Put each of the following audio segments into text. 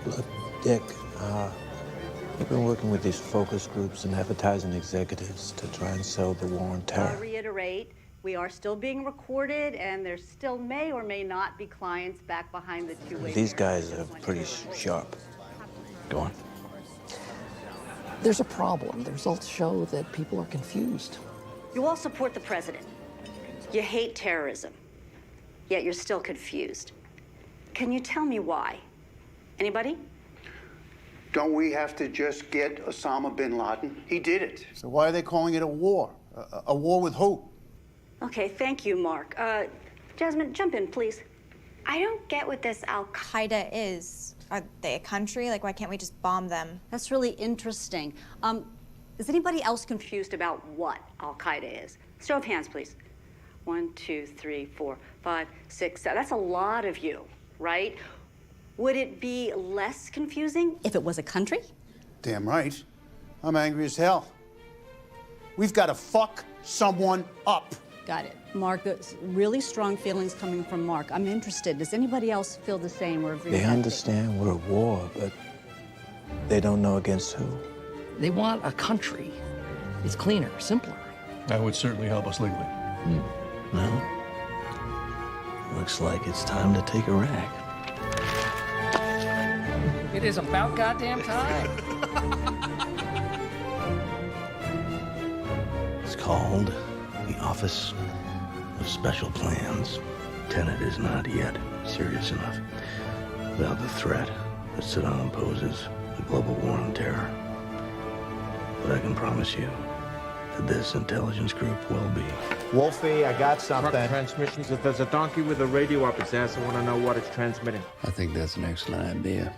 Look, Dick, we've been working with these focus groups and advertising executives to try and sell the war on terror. I'll reiterate, we are still being recorded, and there still may or may not be clients back behind the two-way. These guys are pretty sharp. Go on. There's a problem. The results show that people are confused. You all support the president. You hate terrorism, yet you're still confused. Can you tell me why? Anybody? Don't we have to just get Osama bin Laden? He did it. So why are they calling it a war? A war with who? Okay, thank you, Mark. Jasmine, jump in, please. I don't get what this Al-Qaeda is. Are they a country? Like, why can't we just bomb them? That's really interesting. Is anybody else confused about what Al-Qaeda is? Show of hands, please. 1, 2, 3, 4, 5, 6, 7. That's a lot of you, right? Would it be less confusing if it was a country? Damn right. I'm angry as hell. We've got to fuck someone up. Got it. Mark, there's really strong feelings coming from Mark. I'm interested. Does anybody else feel the same or agree? They understand we're at war, but they don't know against who. They want a country. It's cleaner, simpler. That would certainly help us legally. Well, looks like it's time to take Iraq. It is about goddamn time. It's called the Office of Special Plans. Tenet is not yet serious enough about the threat that Saddam poses, a global war on terror. But I can promise you that this intelligence group will be. Wolfie, I got something. Truck transmissions. If there's a donkey with a radio up its ass, I want to know what it's transmitting. I think that's an excellent idea.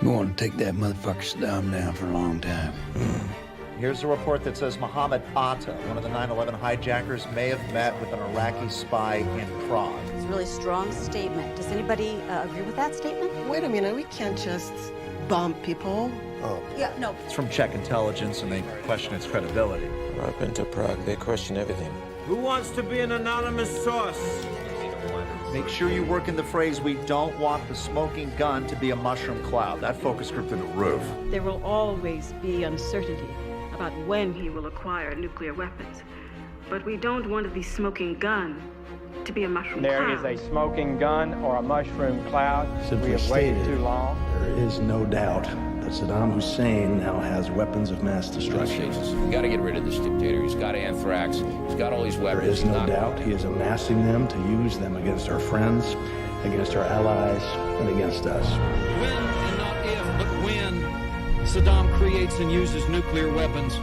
We want to take that motherfucker Saddam down for a long time. Here's a report that says Mohammed Atta, one of the 9/11 hijackers, may have met with an Iraqi spy in Prague. It's a really strong statement. Does anybody agree with that statement? Wait a minute, we can't just bomb people. Oh. Yeah, no. It's from Czech intelligence, and they question its credibility. I've been to Prague. They question everything. Who wants to be an anonymous source? Make sure you work in the phrase, we don't want the smoking gun to be a mushroom cloud. That focus group through the roof. There will always be uncertainty about when he will acquire nuclear weapons. But we don't want the smoking gun to be a mushroom cloud. There is a smoking gun or a mushroom cloud. We have waited too long. There is no doubt that Saddam Hussein now has weapons of mass destruction. We got to get rid of this dictator. He's got anthrax. He's got all these weapons. There is no doubt he is amassing them to use them against our friends, against our allies, and against us. When, and not if, but when Saddam creates and uses nuclear weapons,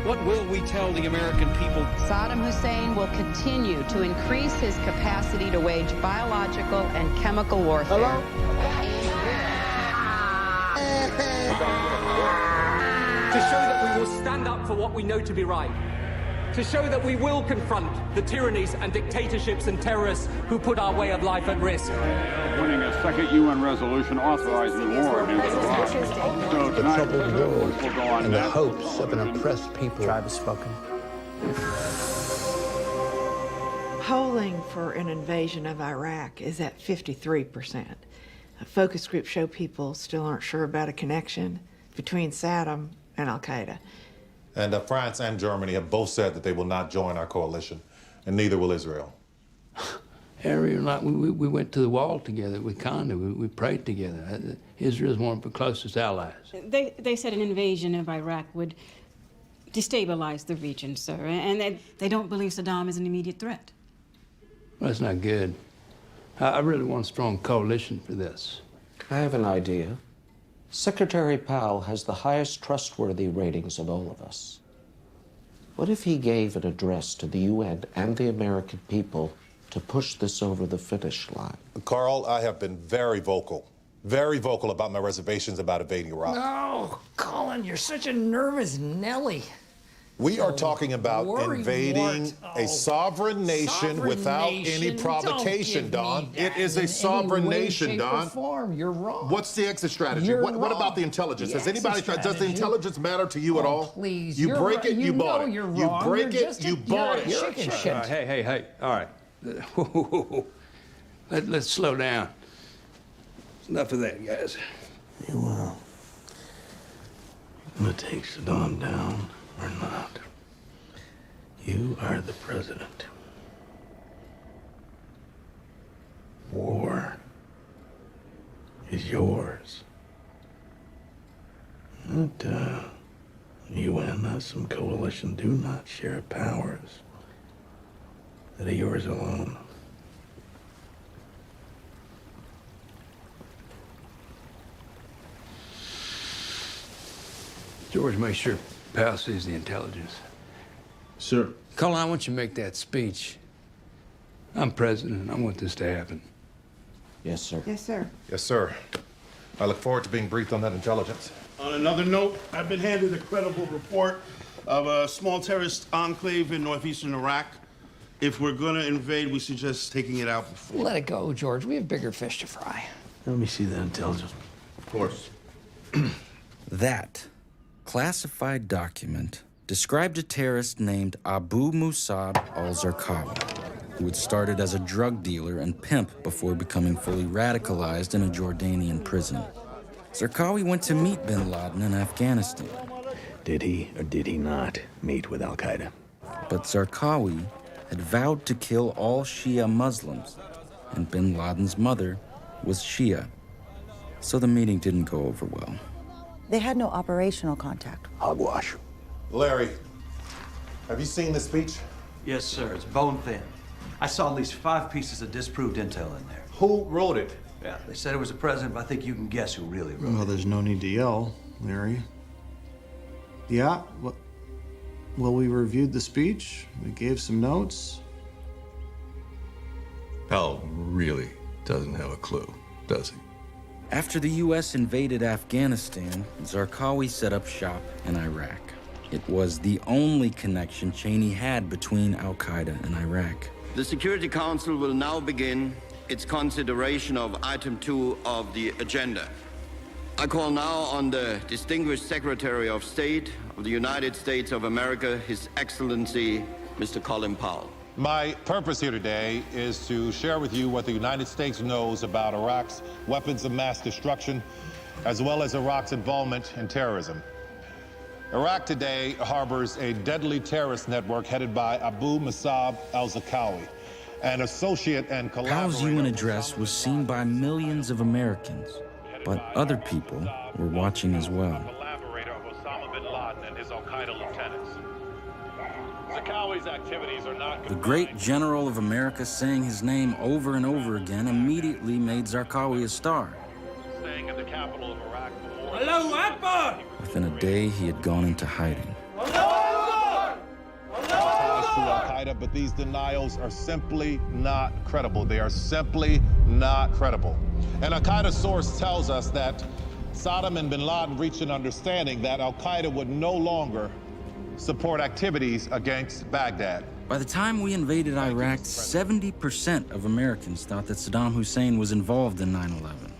what will we tell the American people? Saddam Hussein will continue to increase his capacity to wage biological and chemical warfare. To show that we will stand up for what we know to be right. To show that we will confront the tyrannies and dictatorships and terrorists who put our way of life at risk. Winning a second UN resolution authorizing war against Iraq. So the troubled world will go on and the next. hopes of an oppressed people. Tribe has spoken. Polling for an invasion of Iraq is at 53%. A focus group show people still aren't sure about a connection between Saddam and Al-Qaeda. And France and Germany have both said that they will not join our coalition, and neither will Israel. Harry and I, we went to the wall together. We prayed together. Israel's one of our closest allies. They said an invasion of Iraq would destabilize the region, sir, and they don't believe Saddam is an immediate threat. Well, that's not good. I really want a strong coalition for this. I have an idea. Secretary Powell has the highest trustworthy ratings of all of us. What if he gave an address to the UN and the American people to push this over the finish line? Carl, I have been very vocal about my reservations about invading Iraq. No, Colin, you're such a nervous Nelly. We are talking about invading a sovereign nation without any provocation, Don. It is a sovereign nation, Don. You're wrong. What's the exit strategy? What about the intelligence? Does the intelligence matter to you at all? Please. You break it, you bought it. You're you wrong. break it, you bought it. Chicken shit. Hey, all right. Let's slow down. Enough of that, guys. You gonna take Saddam down or not? You are the president. War is yours. But, UN, some coalition, do not share powers that are yours alone. George, make sure Pal sees the intelligence. Sir. Colin, I want you to make that speech. I'm president, and I want this to happen. Yes, sir. Yes, sir. Yes, sir. I look forward to being briefed on that intelligence. On another note, I've been handed a credible report of a small terrorist enclave in northeastern Iraq. If we're gonna invade, we suggest taking it out before. Let it go, George. We have bigger fish to fry. Let me see that intelligence. Of course. That classified document described a terrorist named Abu Musab al-Zarqawi, who had started as a drug dealer and pimp before becoming fully radicalized in a Jordanian prison. Zarqawi went to meet bin Laden in Afghanistan. Did he or did he not meet with Al-Qaeda? But Zarqawi had vowed to kill all Shia Muslims, and bin Laden's mother was Shia. So the meeting didn't go over well. They had no operational contact. Hogwash. Larry, have you seen this speech? Yes, sir. It's bone thin. I saw at least 5 pieces of disproved intel in there. Who wrote it? Yeah, they said it was the president, but I think you can guess who really wrote it. Well, there's no need to yell, Larry. Yeah, well, we reviewed the speech. We gave some notes. Pal really doesn't have a clue, does he? After the U.S. invaded Afghanistan, Zarqawi set up shop in Iraq. It was the only connection Cheney had between Al-Qaeda and Iraq. The Security Council will now begin its consideration of item 2 of the agenda. I call now on the distinguished Secretary of State of the United States of America, His Excellency, Mr. Colin Powell. My purpose here today is to share with you what the United States knows about Iraq's weapons of mass destruction, as well as Iraq's involvement in terrorism. Iraq today harbors a deadly terrorist network headed by Abu Musab al-Zarqawi, an associate and collaborator. Powell's UN address was seen by millions of Americans, but other people were watching as well. Collaborator of Osama bin Laden and his Al-Qaeda lieutenants. Zarqawi's activities are not. The great general of America saying his name over and over again immediately made Zarqawi a star. Staying in the capital of Iraq for more. Allahu Akbar! Within a day, he had gone into hiding. Ties to Al-Qaeda, but these denials are simply not credible. They are simply not credible. An Al-Qaeda source tells us that Saddam and bin Laden reached an understanding that Al-Qaeda would no longer support activities against Baghdad. By the time we invaded Iraq, 70% of Americans thought that Saddam Hussein was involved in 9/11.